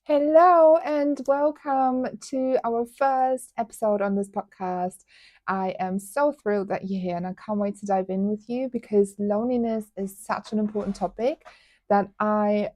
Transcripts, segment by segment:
Hello and welcome to our first episode on this podcast. I am so thrilled that you're here and I can't wait to dive in with you because loneliness is such an important topic that I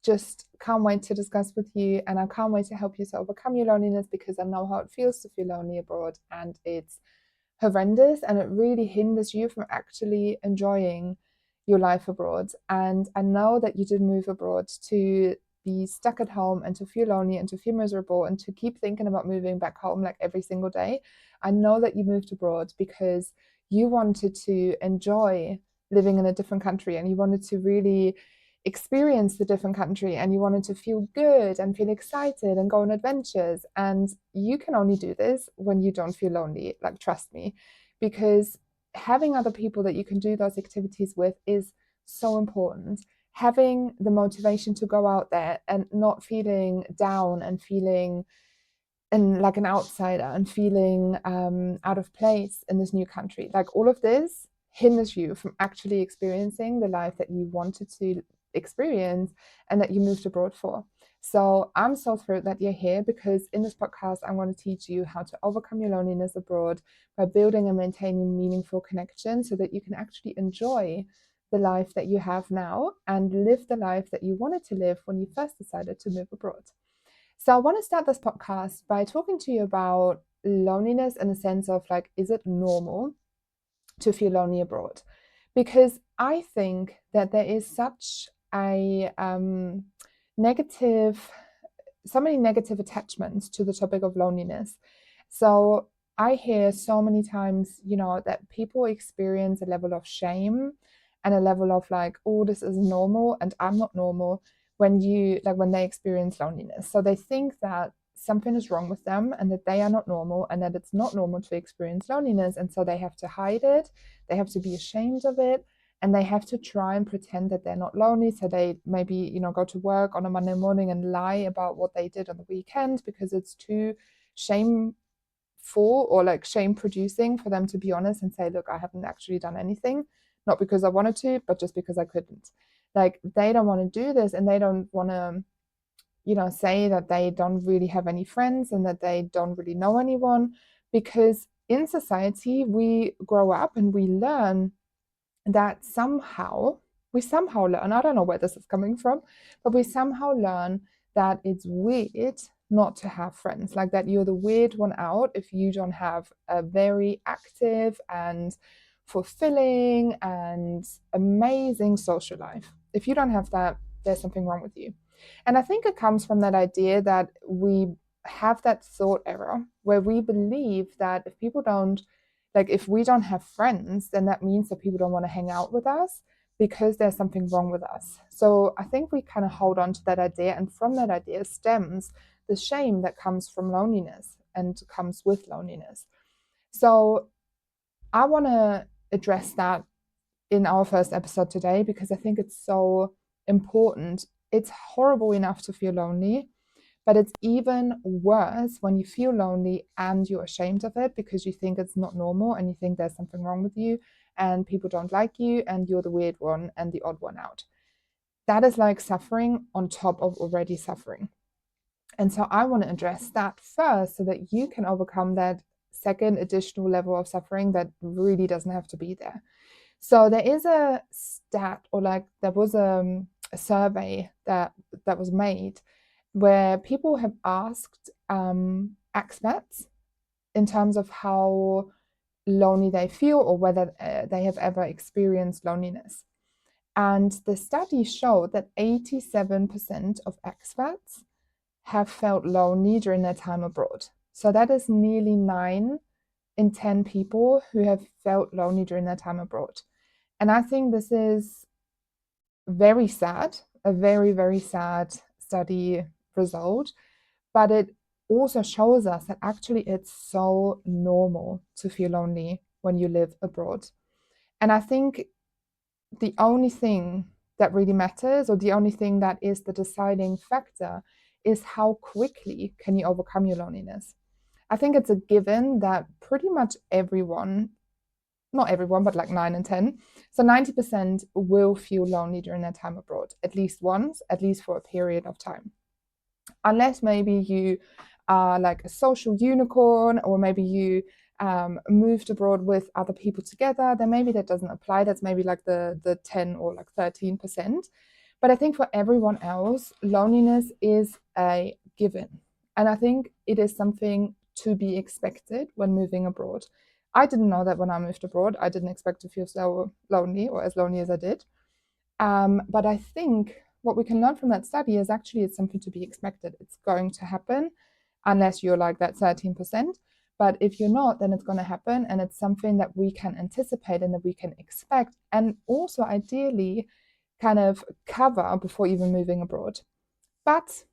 just can't wait to discuss with you, and I can't wait to help you to overcome your loneliness because I know how it feels to feel lonely abroad, and it's horrendous and it really hinders you from actually enjoying your life abroad. And I know that you did move abroad to be stuck at home and to feel lonely and to feel miserable and to keep thinking about moving back home like every single day. I know that you moved abroad because you wanted to enjoy living in a different country and you wanted to really experience the different country and you wanted to feel good and feel excited and go on adventures. And you can only do this when you don't feel lonely, like, trust me, because having other people that you can do those activities with is so important. Having the motivation to go out there and not feeling down and feeling like an outsider and feeling out of place in this new country, like all of this hinders you from actually experiencing the life that you wanted to experience and that you moved abroad for. So I'm so thrilled that you're here because in this podcast, I'm going to teach you how to overcome your loneliness abroad by building and maintaining meaningful connections so that you can actually enjoy the life that you have now and live the life that you wanted to live when you first decided to move abroad. So I want to start this podcast by talking to you about loneliness in the sense of, like, is it normal to feel lonely abroad? Because I think that there is such a negative, so many negative attachments to the topic of loneliness. So I hear so many times, that people experience a level of shame and a level of like, oh, this is normal and I'm not normal when they experience loneliness. So they think that something is wrong with them and that they are not normal and that it's not normal to experience loneliness. And so they have to hide it, they have to be ashamed of it, and they have to try and pretend that they're not lonely. So they maybe, go to work on a Monday morning and lie about what they did on the weekend because it's too shameful or like shame producing for them to be honest and say, look, I haven't actually done anything, not because I wanted to, but just because I couldn't. Like, they don't want to do this and they don't want to, say that they don't really have any friends and that they don't really know anyone, because in society we grow up and we learn that we somehow learn, I don't know where this is coming from, but we somehow learn that it's weird not to have friends, like that you're the weird one out if you don't have a very active and fulfilling and amazing social life. If you don't have that, there's something wrong with you. And I think it comes from that idea that we have that thought error where we believe that if we don't have friends, then that means that people don't want to hang out with us because there's something wrong with us. So I think we kind of hold on to that idea, and from that idea stems the shame that comes from loneliness and comes with loneliness. So I want to address that in our first episode today because I think it's so important. It's horrible enough to feel lonely, but it's even worse when you feel lonely and you're ashamed of it because you think it's not normal and you think there's something wrong with you and people don't like you and you're the weird one and the odd one out. That is like suffering on top of already suffering. And so I want to address that first so that you can overcome that second additional level of suffering that really doesn't have to be there. So there is a stat, or like there was a survey that was made where people have asked expats in terms of how lonely they feel or whether they have ever experienced loneliness. And the study showed that 87% of expats have felt lonely during their time abroad. So that is nearly 9 in 10 people who have felt lonely during their time abroad. And I think this is very sad, a very, very sad study result, but it also shows us that actually it's so normal to feel lonely when you live abroad. And I think the only thing that really matters, or the only thing that is the deciding factor, is how quickly can you overcome your loneliness. I think it's a given that pretty much everyone, not everyone, but like 9 and 10. So 90% will feel lonely during their time abroad, at least once, at least for a period of time. unless maybe you are like a social unicorn, or maybe you moved abroad with other people together, then maybe that doesn't apply. That's maybe like the 10 or like 13%. But I think for everyone else, loneliness is a given. And I think it is something to be expected when moving abroad. I didn't know that when I moved abroad. I didn't expect to feel so lonely or as lonely as I did. But I think what we can learn from that study is actually it's something to be expected. It's going to happen unless you're like that 13%. But if you're not, then it's going to happen. And it's something that we can anticipate and that we can expect. And also, ideally, kind of cover before even moving abroad. But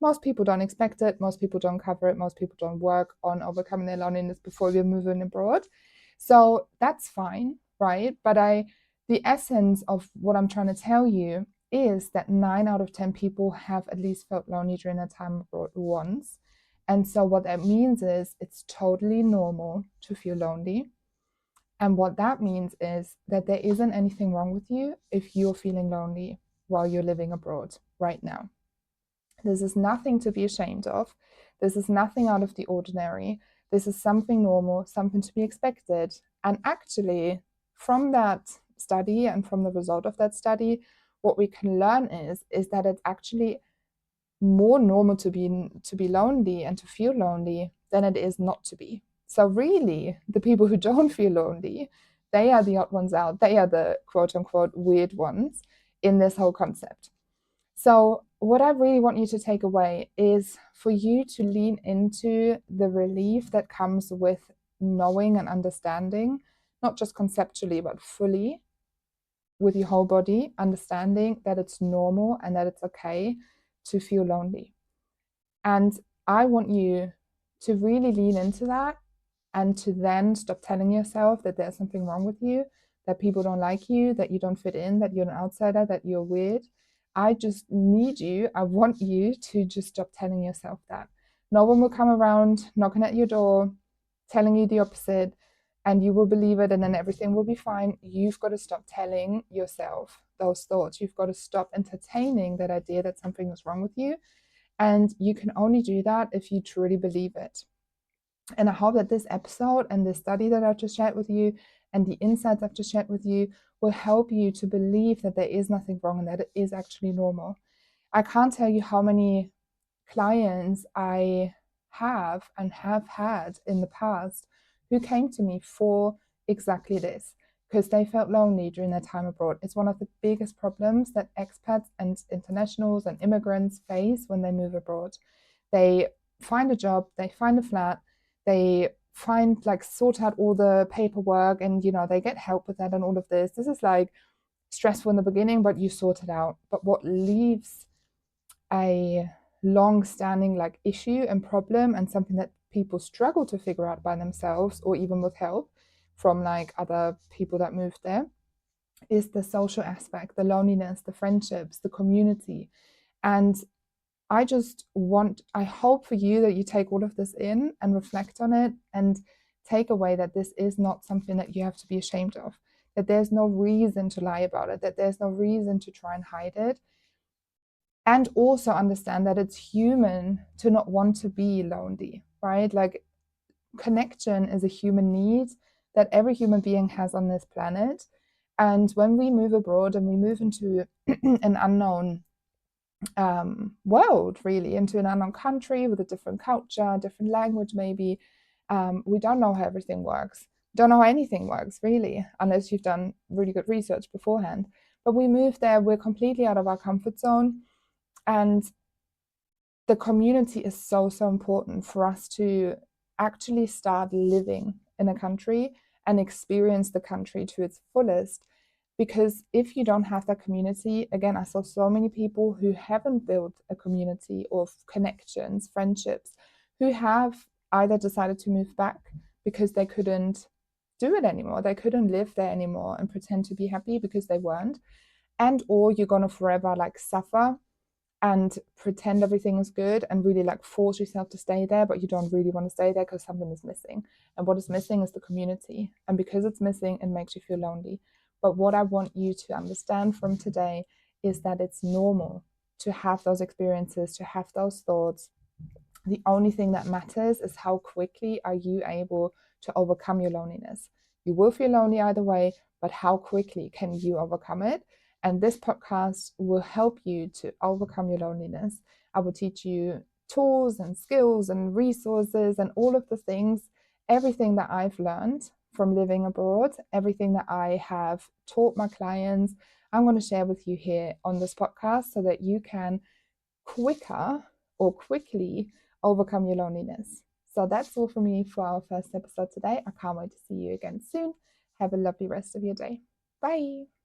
most people don't expect it. Most people don't cover it. Most people don't work on overcoming their loneliness before we're moving abroad. So that's fine, right? But the essence of what I'm trying to tell you is that 9 out of 10 people have at least felt lonely during their time abroad once. And so what that means is it's totally normal to feel lonely. And what that means is that there isn't anything wrong with you if you're feeling lonely while you're living abroad right now. This is nothing to be ashamed of. This is nothing out of the ordinary. This is something normal, something to be expected. And actually, from that study and from the result of that study, what we can learn is that it's actually more normal to be lonely and to feel lonely than it is not to be. So really, the people who don't feel lonely, they are the odd ones out. They are the quote unquote weird ones in this whole concept. So, what I really want you to take away is for you to lean into the relief that comes with knowing and understanding, not just conceptually, but fully with your whole body, understanding that it's normal and that it's okay to feel lonely. And I want you to really lean into that and to then stop telling yourself that there's something wrong with you, that people don't like you, that you don't fit in, that you're an outsider, that you're weird. I just need you, I want you to just stop telling yourself that. No one will come around knocking at your door, telling you the opposite, and you will believe it, and then everything will be fine. You've got to stop telling yourself those thoughts. You've got to stop entertaining that idea that something is wrong with you. And you can only do that if you truly believe it. And I hope that this episode and this study that I've just shared with you and the insights I've just shared with you will help you to believe that there is nothing wrong and that it is actually normal. I can't tell you how many clients I have and have had in the past who came to me for exactly this, because they felt lonely during their time abroad. It's one of the biggest problems that expats and internationals and immigrants face when they move abroad. They find a job, they find a flat, they find like sort out all the paperwork, and they get help with that and all of this. This is like stressful in the beginning, but you sort it out. But what leaves a long-standing like issue and problem, and something that people struggle to figure out by themselves or even with help from like other people that moved there, is the social aspect, the loneliness, the friendships, the community. And I hope for you that you take all of this in and reflect on it and take away that this is not something that you have to be ashamed of, that there's no reason to lie about it, that there's no reason to try and hide it. And also understand that it's human to not want to be lonely, right? Like, connection is a human need that every human being has on this planet. And when we move abroad and we move into an unknown world, really, into an unknown country with a different culture, different language, maybe, we don't know how everything works. Don't know how anything works, really, unless you've done really good research beforehand. But we move there, we're completely out of our comfort zone. And the community is so, so important for us to actually start living in a country and experience the country to its fullest. Because if you don't have that community, again, I saw so many people who haven't built a community of connections, friendships, who have either decided to move back because they couldn't do it anymore. They couldn't live there anymore and pretend to be happy because they weren't. And or you're gonna forever like suffer and pretend everything is good and really like force yourself to stay there, but you don't really want to stay there because something is missing. And what is missing is the community. And because it's missing, it makes you feel lonely. But what I want you to understand from today is that it's normal. to have those experiences, to have those thoughts. The only thing that matters is how quickly are you able to overcome your loneliness. You will feel lonely either way, but how quickly can you overcome it? And this podcast will help you to overcome your loneliness. I will teach you tools and skills and resources and all of the things, everything that I've learned from living abroad, everything that I have taught my clients, I'm going to share with you here on this podcast so that you can quicker or quickly overcome your loneliness. So that's all from me for our first episode today. I can't wait to see you again soon. Have a lovely rest of your day. Bye.